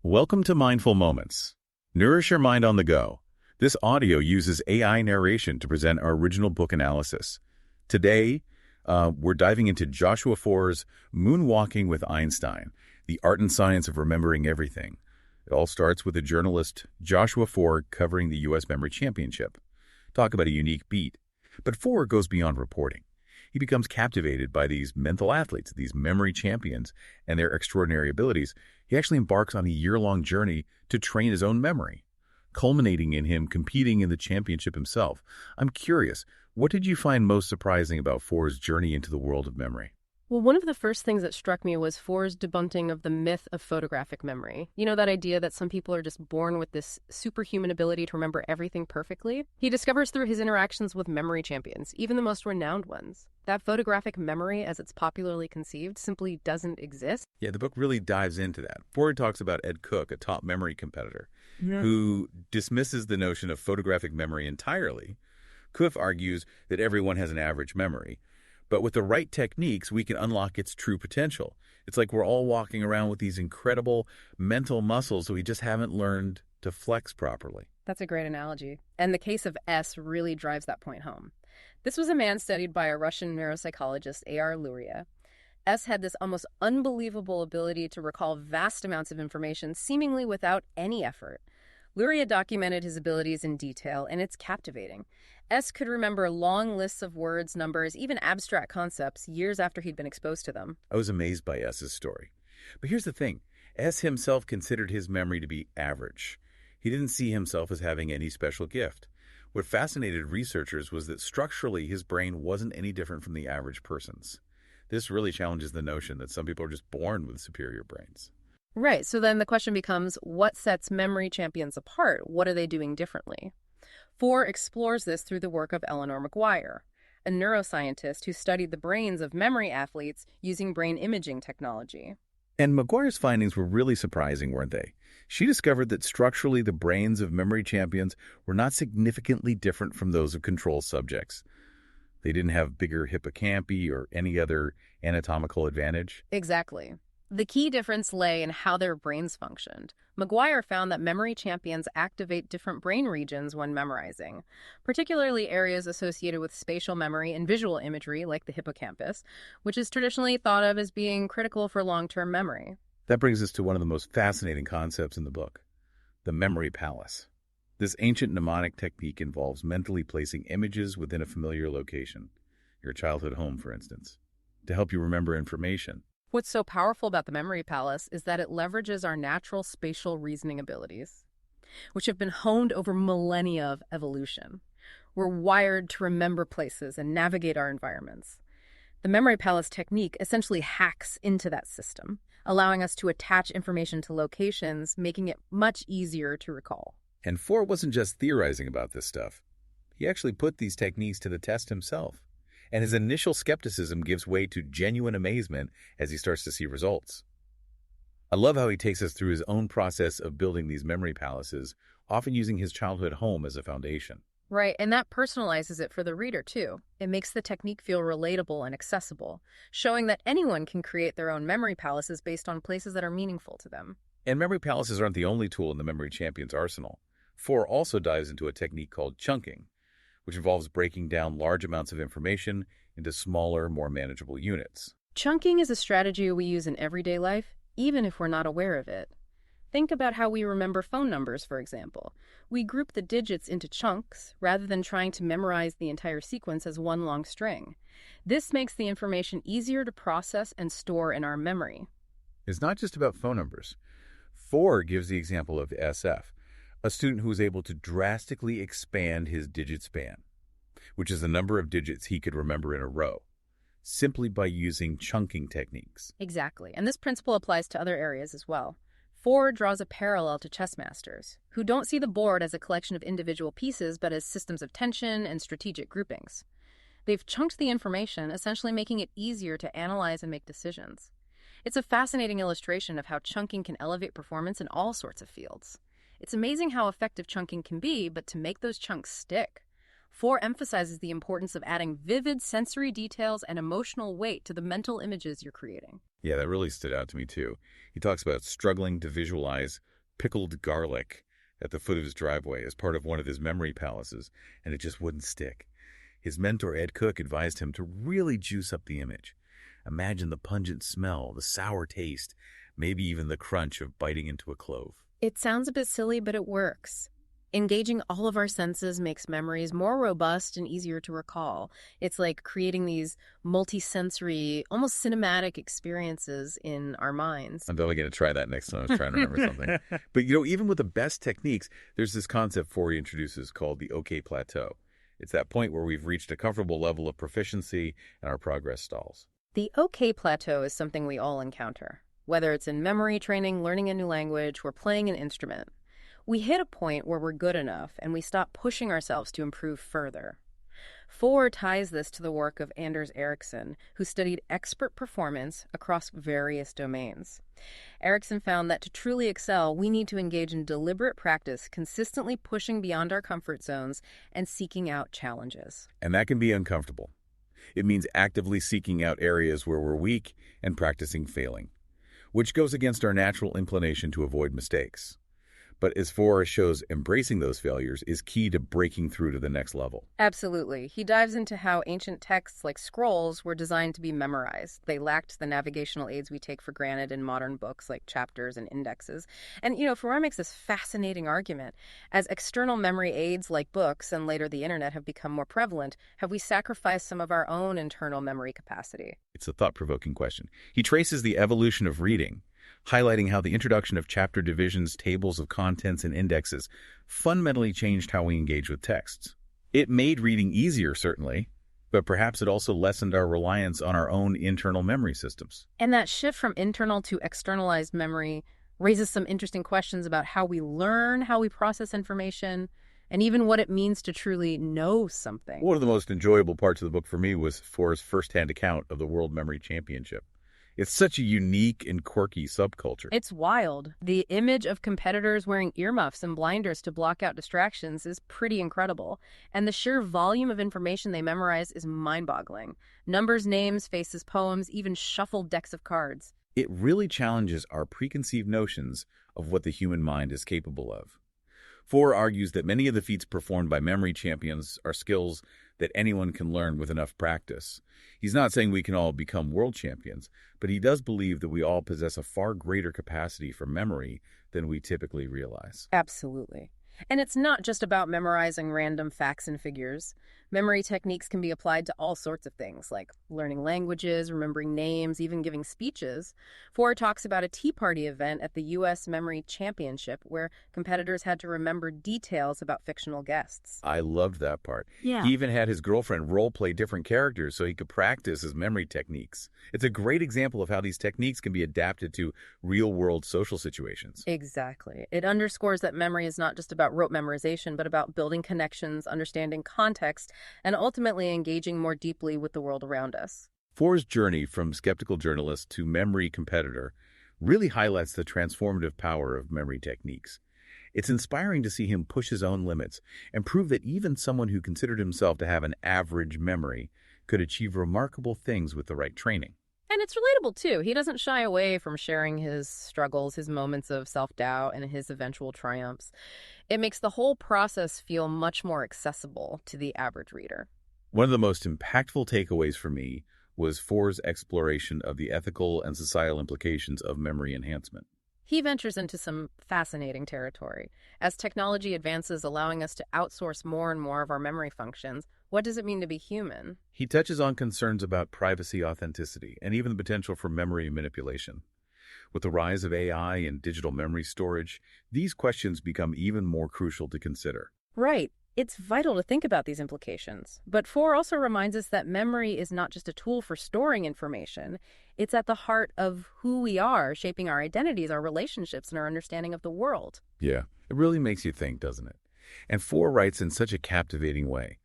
Welcome to Mindful Moments. Nourish your mind on the go. This audio uses AI narration to present our original book analysis. Today, we're diving into Joshua Foer's Moonwalking with Einstein, the art and science of remembering everything. It all starts with the journalist Joshua Foer covering the U.S. Memory Championship. Talk about a unique beat. But Foer goes beyond reporting. He becomes captivated by these mental athletes, these memory champions, and their extraordinary abilities. He actually embarks on a year-long journey to train his own memory, culminating in him competing in the championship himself. I'm curious, what did you find most surprising about Foer's journey into the world of memory? Well, one of the first things that struck me was Foer's debunking of the myth of photographic memory. You know, that idea that some people are just born with this superhuman ability to remember everything perfectly? He discovers through his interactions with memory champions, even the most renowned ones, that photographic memory, as it's popularly conceived, simply doesn't exist. Yeah, the book really dives into that. Foer talks about Ed Cook, a top memory competitor, who dismisses the notion of photographic memory entirely. Cook argues that everyone has an average memory. But with the right techniques, we can unlock its true potential. It's like we're all walking around with these incredible mental muscles that we just haven't learned to flex properly. That's a great analogy. And the case of S really drives that point home. This was a man studied by a Russian neuropsychologist, A.R. Luria. S had this almost unbelievable ability to recall vast amounts of information seemingly without any effort. Luria documented his abilities in detail, and it's captivating. S could remember long lists of words, numbers, even abstract concepts years after he'd been exposed to them. I was amazed by S's story. But here's the thing. S himself considered his memory to be average. He didn't see himself as having any special gift. What fascinated researchers was that structurally his brain wasn't any different from the average person's. This really challenges the notion that some people are just born with superior brains. Right, so then the question becomes, what sets memory champions apart? What are they doing differently? Foer explores this through the work of Eleanor McGuire, a neuroscientist who studied the brains of memory athletes using brain imaging technology. And McGuire's findings were really surprising, weren't they? She discovered that structurally the brains of memory champions were not significantly different from those of control subjects. They didn't have bigger hippocampi or any other anatomical advantage. Exactly. The key difference lay in how their brains functioned. McGuire found that memory champions activate different brain regions when memorizing, particularly areas associated with spatial memory and visual imagery, like the hippocampus, which is traditionally thought of as being critical for long-term memory. That brings us to one of the most fascinating concepts in the book, the memory palace. This ancient mnemonic technique involves mentally placing images within a familiar location, your childhood home, for instance, to help you remember information. What's so powerful about the memory palace is that it leverages our natural spatial reasoning abilities, which have been honed over millennia of evolution. We're wired to remember places and navigate our environments. The memory palace technique essentially hacks into that system, allowing us to attach information to locations, making it much easier to recall. And Foer wasn't just theorizing about this stuff. He actually put these techniques to the test himself. And his initial skepticism gives way to genuine amazement as he starts to see results. I love how he takes us through his own process of building these memory palaces, often using his childhood home as a foundation. Right, and that personalizes it for the reader, too. It makes the technique feel relatable and accessible, showing that anyone can create their own memory palaces based on places that are meaningful to them. And memory palaces aren't the only tool in the memory champion's arsenal. Foer also dives into a technique called chunking, which involves breaking down large amounts of information into smaller, more manageable units. Chunking is a strategy we use in everyday life, even if we're not aware of it. Think about how we remember phone numbers, for example. We group the digits into chunks rather than trying to memorize the entire sequence as one long string. This makes the information easier to process and store in our memory. It's not just about phone numbers. Foer gives the example of SF, a student who was able to drastically expand his digit span, which is the number of digits he could remember in a row, simply by using chunking techniques. Exactly, and this principle applies to other areas as well. Foer draws a parallel to chess masters, who don't see the board as a collection of individual pieces, but as systems of tension and strategic groupings. They've chunked the information, essentially making it easier to analyze and make decisions. It's a fascinating illustration of how chunking can elevate performance in all sorts of fields. It's amazing how effective chunking can be, but to make those chunks stick, Foer emphasizes the importance of adding vivid sensory details and emotional weight to the mental images you're creating. Yeah, that really stood out to me too. He talks about struggling to visualize pickled garlic at the foot of his driveway as part of one of his memory palaces, and it just wouldn't stick. His mentor, Ed Cook, advised him to really juice up the image. Imagine the pungent smell, the sour taste, maybe even the crunch of biting into a clove. It sounds a bit silly, but it works. Engaging all of our senses makes memories more robust and easier to recall. It's like creating these multi-sensory, almost cinematic experiences in our minds. I'm definitely going to try that next time I was trying to remember something. But, even with the best techniques, there's this concept Foer introduces called the OK plateau. It's that point where we've reached a comfortable level of proficiency and our progress stalls. The OK plateau is something we all encounter. Whether it's in memory training, learning a new language, or playing an instrument. We hit a point where we're good enough and we stop pushing ourselves to improve further. Foer ties this to the work of Anders Ericsson, who studied expert performance across various domains. Ericsson found that to truly excel, we need to engage in deliberate practice, consistently pushing beyond our comfort zones and seeking out challenges. And that can be uncomfortable. It means actively seeking out areas where we're weak and practicing failing, which goes against our natural inclination to avoid mistakes. But as Foer shows, embracing those failures is key to breaking through to the next level. Absolutely. He dives into how ancient texts like scrolls were designed to be memorized. They lacked the navigational aids we take for granted in modern books like chapters and indexes. And, Foer makes this fascinating argument. As external memory aids like books and later the internet have become more prevalent, have we sacrificed some of our own internal memory capacity? It's a thought-provoking question. He traces the evolution of reading, highlighting how the introduction of chapter divisions, tables of contents, and indexes fundamentally changed how we engage with texts. It made reading easier, certainly, but perhaps it also lessened our reliance on our own internal memory systems. And that shift from internal to externalized memory raises some interesting questions about how we learn, how we process information, and even what it means to truly know something. One of the most enjoyable parts of the book for me was Foer's first-hand account of the World Memory Championship. It's such a unique and quirky subculture. It's wild. The image of competitors wearing earmuffs and blinders to block out distractions is pretty incredible. And the sheer volume of information they memorize is mind-boggling. Numbers, names, faces, poems, even shuffled decks of cards. It really challenges our preconceived notions of what the human mind is capable of. Foer argues that many of the feats performed by memory champions are skills that anyone can learn with enough practice. He's not saying we can all become world champions, but he does believe that we all possess a far greater capacity for memory than we typically realize. Absolutely. And it's not just about memorizing random facts and figures. Memory techniques can be applied to all sorts of things, like learning languages, remembering names, even giving speeches. Foer talks about a Tea Party event at the U.S. Memory Championship where competitors had to remember details about fictional guests. I loved that part. Yeah. He even had his girlfriend role-play different characters so he could practice his memory techniques. It's a great example of how these techniques can be adapted to real-world social situations. Exactly. It underscores that memory is not just about rote memorization, but about building connections, understanding context, and ultimately engaging more deeply with the world around us. Foer's journey from skeptical journalist to memory competitor really highlights the transformative power of memory techniques. It's inspiring to see him push his own limits and prove that even someone who considered himself to have an average memory could achieve remarkable things with the right training. And it's relatable, too. He doesn't shy away from sharing his struggles, his moments of self-doubt, and his eventual triumphs. It makes the whole process feel much more accessible to the average reader. One of the most impactful takeaways for me was Foer's exploration of the ethical and societal implications of memory enhancement. He ventures into some fascinating territory. As technology advances, allowing us to outsource more and more of our memory functions, what does it mean to be human? He touches on concerns about privacy, authenticity, and even the potential for memory manipulation. With the rise of AI and digital memory storage, these questions become even more crucial to consider. Right. It's vital to think about these implications. But Foer also reminds us that memory is not just a tool for storing information. It's at the heart of who we are, shaping our identities, our relationships, and our understanding of the world. Yeah, it really makes you think, doesn't it? And Foer writes in such a captivating way,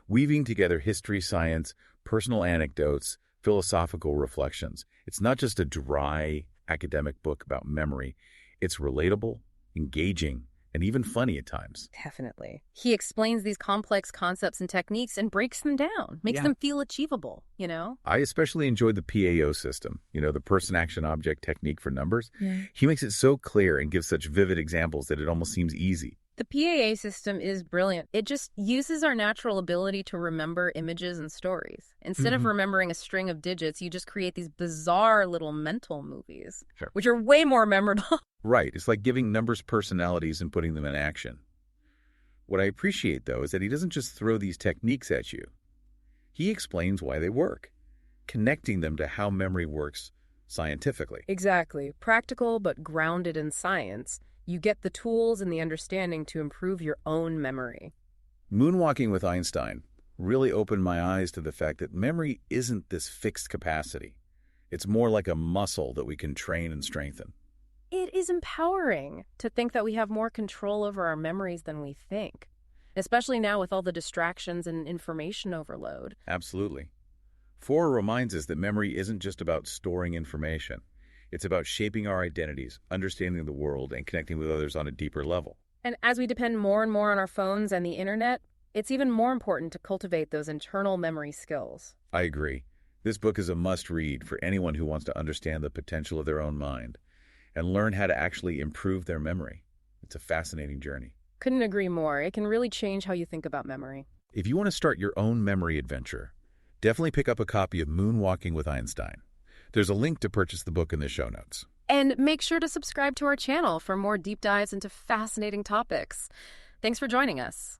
weaving together history, science, personal anecdotes, philosophical reflections. It's not just a dry academic book about memory. It's relatable, engaging, and even funny at times. Definitely. He explains these complex concepts and techniques and breaks them down, makes them feel achievable, you know? I especially enjoyed the PAO system, the person action object technique for numbers. Yeah. He makes it so clear and gives such vivid examples that it almost seems easy. The PAA system is brilliant. It just uses our natural ability to remember images and stories. Instead of remembering a string of digits, you just create these bizarre little mental movies, which are way more memorable. Right. It's like giving numbers personalities and putting them in action. What I appreciate, though, is that he doesn't just throw these techniques at you. He explains why they work, connecting them to how memory works scientifically. Exactly. Practical but grounded in science. You get the tools and the understanding to improve your own memory. Moonwalking with Einstein really opened my eyes to the fact that memory isn't this fixed capacity. It's more like a muscle that we can train and strengthen. It is empowering to think that we have more control over our memories than we think, especially now with all the distractions and information overload. Absolutely. Foer reminds us that memory isn't just about storing information. It's about shaping our identities, understanding the world, and connecting with others on a deeper level. And as we depend more and more on our phones and the internet, it's even more important to cultivate those internal memory skills. I agree. This book is a must-read for anyone who wants to understand the potential of their own mind and learn how to actually improve their memory. It's a fascinating journey. Couldn't agree more. It can really change how you think about memory. If you want to start your own memory adventure, definitely pick up a copy of Moonwalking with Einstein. There's a link to purchase the book in the show notes. And make sure to subscribe to our channel for more deep dives into fascinating topics. Thanks for joining us.